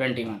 21।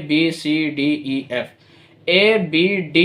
B, C, D, E, F। A, B, D,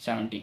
17।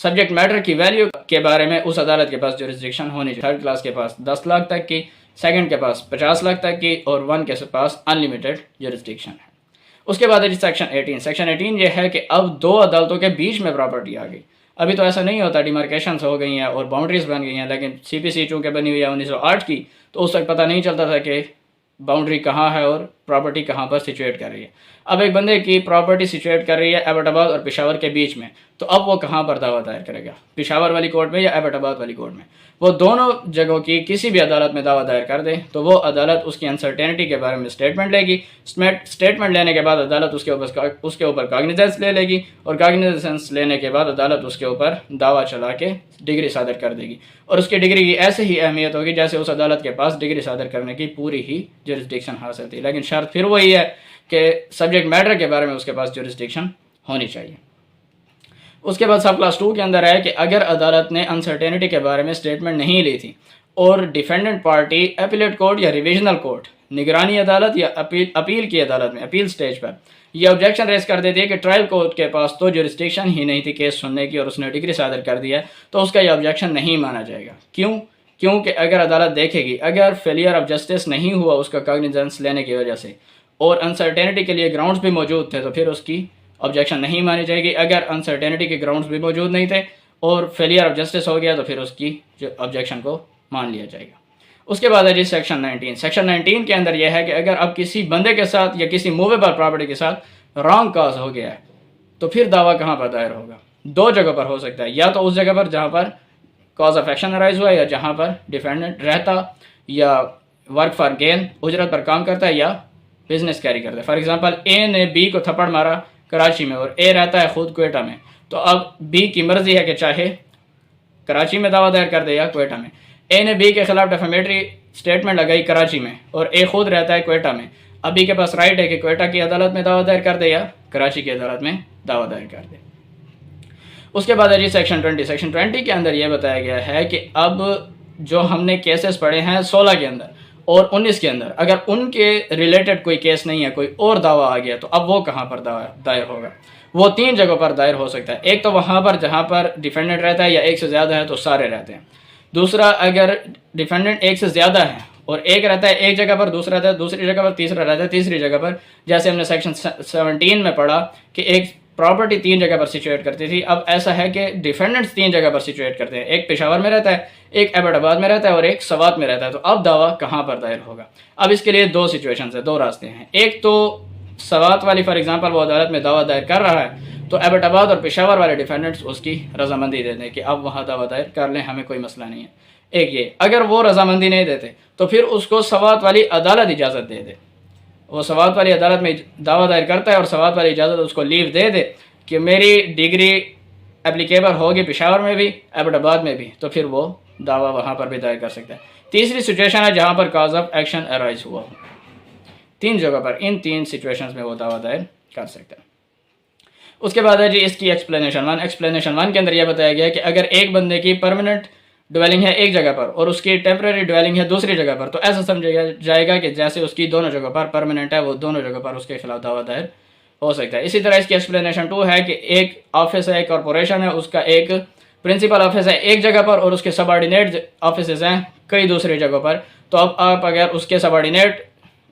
Subject matter کی value کے بارے میں اس عدالت کے پاس جورسڈکشن ہونی چاہیے. تھرڈ کلاس کے پاس 10 لاکھ تک کی، سیکنڈ کے پاس 50 لاکھ تک کی، اور 1 کے پاس انلیمیٹڈ جورسڈکشن ہے. اس کے بعد ہے جی سیکشن 18. سیکشن 18 یہ ہے کہ اب دو عدالتوں کے بیچ میں پراپرٹی آ گئی. ابھی تو ایسا نہیں ہوتا، ڈیمارکیشنز ہو گئی ہیں اور باؤنڈریز بن گئی ہیں، لیکن سی پی سی چونکہ بنی ہوئی ہے 1908 کی، تو اس وقت پتہ نہیں چلتا تھا کہ باؤنڈری کہاں ہے اور پراپرٹی کہاں پر سچویٹ کر رہی ہے. اب ایک بندے کی پراپرٹی سچویٹ کر رہی ہے ایبٹ آباد اور پشاور کے بیچ میں، تو اب وہ کہاں پر دعویٰ دائر کرے گا؟ پشاور والی کورٹ میں یا ایبٹ آباد والی کورٹ میں؟ وہ دونوں جگہوں کی کسی بھی عدالت میں دعویٰ دائر کر دے تو وہ عدالت اس کی انسرٹینٹی کے بارے میں سٹیٹمنٹ لے گی. سٹیٹمنٹ لینے کے بعد عدالت اس کے اوپر کاگنیزنس لے گی، اور کاگنیزنس لینے کے بعد عدالت اس کے اوپر دعویٰ چلا کے ڈگری صادر کر دے گی. اور اس کی ڈگری کی ایسے ہی اہمیت ہوگی جیسے اس عدالت کے پاس ڈگری صادر کرنے کی پوری ہی جورسڈکشن حاصل تھی. لیکن شرط پھر وہی ہے کہ سبجیکٹ میٹر کے بارے میں اس کے پاس جورسڈکشن ہونی چاہیے. اس کے بعد سب کلاس 2 کے اندر ہے کہ اگر عدالت نے انسرٹینٹی کے بارے میں سٹیٹمنٹ نہیں لی تھی اور ڈیفینڈنٹ پارٹی اپیلیٹ کورٹ یا ریویژنل کورٹ، نگرانی عدالت یا اپیل کی عدالت میں، اپیل سٹیج پر یہ آبجیکشن ریز کر دیتی ہے کہ ٹرائل کورٹ کے پاس تو جورسڈکشن ہی نہیں تھی کیس سننے کی اور اس نے ڈگری صادر کر دیا، تو اس کا یہ آبجیکشن نہیں مانا جائے گا. کیونکہ اگر عدالت دیکھے گی اگر فیلئر آف جسٹس نہیں ہوا اس کا کاگنیزنس لینے کی وجہ سے اور انسرٹینٹی کے لیے گراؤنڈز بھی موجود تھے، تو پھر اس کی آبجیکشن نہیں مانی جائے گی. اگر انسرٹینٹی کے گراؤنڈز بھی موجود نہیں تھے اور فیلئر آف جسٹس ہو گیا تو پھر اس کی آبجیکشن کو مان لیا جائے گا. اس کے بعد ہے جی سیکشن 19. سیکشن 19 کے اندر یہ ہے کہ اگر اب کسی بندے کے ساتھ یا کسی موویبل پراپرٹی کے ساتھ رانگ کاز ہو گیا ہے تو پھر دعویٰ کہاں پر دائر ہوگا؟ دو جگہ پر ہو سکتا ہے، یا تو اس جگہ پر جہاں پر کاز آف ایکشن ارائز ہوا ہے، یا جہاں پر ڈیفینڈنٹ رہتا یا ورک فار گین اجرت پر کام کرتا ہے یا بزنس کیری کرتا ہے. فار ایگزامپل اے نے بی کو تھپڑ مارا کراچی میں اور اے رہتا ہے خود کوئٹہ میں، تو اب بی کی مرضی ہے کہ چاہے کراچی میں دعویٰ دائر کر دے یا کوئٹہ میں. اے نے بی کے خلاف ڈیفیمیٹری سٹیٹمنٹ لگائی کراچی میں اور اے خود رہتا ہے کوئٹہ میں. اب بی کے پاس رائٹ ہے کہ کوئٹہ کی عدالت میں دعویٰ دائر کر دے یا کراچی کی عدالت میں دعویٰ دائر کر دے. اس کے بعد ہے جی سیکشن 20. سیکشن 20 کے اندر یہ بتایا گیا ہے کہ اب جو ہم نے کیسز پڑھے ہیں 16 کے اندر اور 19 کے اندر، اگر ان کے ریلیٹڈ کوئی کیس نہیں ہے، کوئی اور دعویٰ آ گیا، تو اب وہ کہاں پر دائر ہوگا؟ وہ 3 جگہوں پر دائر ہو سکتا ہے. ایک تو وہاں پر جہاں پر ڈیفینڈنٹ رہتا ہے یا ایک سے زیادہ ہے تو سارے رہتے ہیں. دوسرا، اگر ڈیفینڈنٹ ایک سے زیادہ ہے اور ایک رہتا ہے ایک جگہ پر، دوسرا رہتا ہے دوسری جگہ پر، تیسرا رہتا ہے تیسری جگہ پر، جیسے ہم نے سیکشن 17 میں پڑھا کہ ایک پراپرٹی 3 جگہ پر سچویٹ کرتی تھی. اب ایسا ہے کہ ڈیفینڈنٹس 3 جگہ پر سچویٹ کرتے ہیں، ایک پشاور میں رہتا ہے، ایک ایبٹ آباد میں رہتا ہے اور ایک سوات میں رہتا ہے. تو اب دعویٰ کہاں پر دائر ہوگا؟ اب اس کے لیے 2 سچویشنز ہیں، 2 راستے ہیں. ایک تو سوات والی فار ایگزامپل وہ عدالت میں دعویٰ دائر کر رہا ہے تو ایبٹ آباد اور پشاور والے ڈیفینڈنٹس اس کی رضامندی دے دیں کہ اب وہاں دعویٰ دائر کر لیں، ہمیں کوئی مسئلہ نہیں ہے. ایک یہ، اگر وہ رضامندی نہیں دیتے تو پھر اس کو سوات والی عدالت اجازت دے دے. وہ سوات والی عدالت میں دعویٰ دائر کرتا ہے اور سوات والی اجازت اس کو لیو دے دے کہ میری ڈگری اپلیکیبل ہوگی پشاور میں بھی ایبٹ آباد میں بھی، تو پھر وہ دعویٰ وہاں پر بھی دائر کر سکتا ہے. تیسری سچویشن ہے جہاں پر کاز آف ایکشن ارائز ہوا ہو. 3 جگہ پر، ان 3 سچویشنز میں وہ دعویٰ دائر کر سکتا ہے. اس کے بعد ہے جی اس کی ایکسپلینیشن 1. ایکسپلینیشن 1 کے اندر یہ بتایا گیا کہ اگر ایک بندے کی پرماننٹ ڈویلنگ ہے ایک جگہ پر اور اس کی ٹیمپرری ڈویلنگ ہے دوسری جگہ پر، تو ایسا سمجھا جائے گا کہ جیسے اس کی دونوں جگہ پر پرماننٹ ہے، وہ دونوں جگہ پر اس کے خلاف دعویٰ دائر ہو سکتا ہے. اسی طرح اس کی ایکسپلینیشن 2 ہے کہ ایک آفس ہے، ایک کارپوریشن ہے، اس کا ایک پرنسپل آفس ہے ایک جگہ پر اور اس کے سب آرڈینیٹ آفیسز ہیں کئی دوسری جگہوں پر. تو اب آپ اگر اس کے سب آرڈینیٹ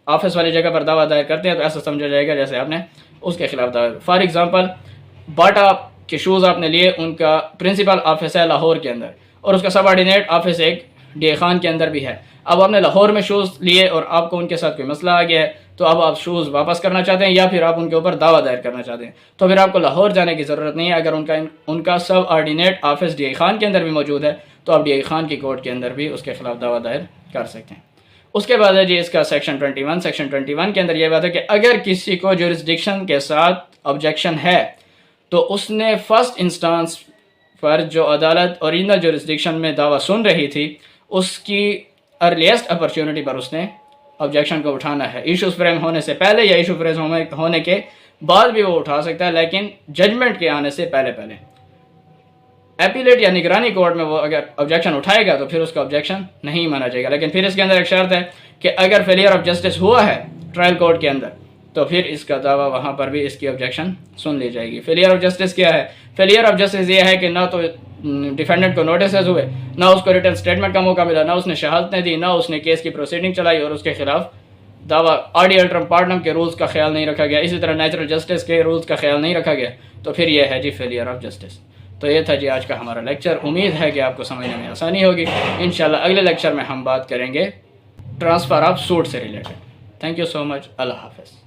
آفس والی جگہ پر دعویٰ دائر کرتے ہیں تو ایسا سمجھا جائے گا جیسے آپ نے اس کے خلاف دعویٰ. فار ایگزامپل باٹا کے شوز آپ نے لیے، ان کا پرنسپل آفس ہے لاہور کے اندر اور اس کا سب آرڈینیٹ آفس ایک ڈی خان کے اندر بھی ہے. اب آپ نے لاہور میں شوز لیے اور آپ کو ان کے ساتھ کوئی مسئلہ آ گیا ہے تو اب آپ شوز واپس کرنا چاہتے ہیں یا پھر آپ ان کے اوپر دعویٰ دائر کرنا چاہتے ہیں، تو پھر آپ کو لاہور جانے کی ضرورت نہیں ہے. اگر ان کا سب آرڈینیٹ آفس ڈی خان کے اندر بھی موجود ہے تو آپ ڈی خان کی کورٹ کے اندر بھی اس کے خلاف دعویٰ دائر کر سکتے ہیں. اس کے بعد ہے جی اس کا سیکشن 21. سیکشن 21 کے اندر یہ بات ہے کہ اگر کسی کو جورسڈکشن کے ساتھ آبجیکشن ہے تو اس نے فرسٹ انسٹانس پر جو عدالت اوریجنل جورسڈکشن میں دعویٰ سن رہی تھی اس کی ارلیسٹ اپرچونٹی پر اس نے آبجیکشن کو اٹھانا ہے. ایشوز فریم ہونے سے پہلے یا ایشو فریم ہونے کے بعد بھی وہ اٹھا سکتا ہے، لیکن ججمنٹ کے آنے سے پہلے ایپیلیٹ یا نگرانی کورٹ میں وہ اگر آبجیکشن اٹھائے گا تو پھر اس کا آبجیکشن نہیں مانا جائے گا. لیکن پھر اس کے اندر ایک شرط ہے کہ اگر فیلئر آف جسٹس ہوا ہے ٹرائل کورٹ کے اندر تو پھر اس کا دعویٰ وہاں پر بھی اس کی آبجیکشن سن لی جائے گی. فیلئر آف جسٹس کیا ہے؟ فیلئر آف جسٹس یہ ہے کہ نہ تو ڈیفینڈنٹ کو نوٹسز ہوئے، نہ اس کو ریٹن اسٹیٹمنٹ کا موقع ملا، نہ اس نے شہادتیں دی، نہ اس نے کیس کی پروسیڈنگ چلائی، اور اس کے خلاف دعویٰ آڈی الٹرم پارٹنم کے رولز کا خیال نہیں رکھا گیا، اسی طرح نیچرل جسٹس کے رولز کا خیال نہیں رکھا گیا. تو پھر یہ ہے جی فیلئر آف جسٹس. تو یہ تھا جی آج کا ہمارا لیکچر. امید ہے کہ آپ کو سمجھنے میں آسانی ہوگی. انشاءاللہ اگلے لیکچر میں ہم بات کریں گے ٹرانسفر آف سوٹ سے ریلیٹڈ. تھینک یو سو مچ. اللہ حافظ.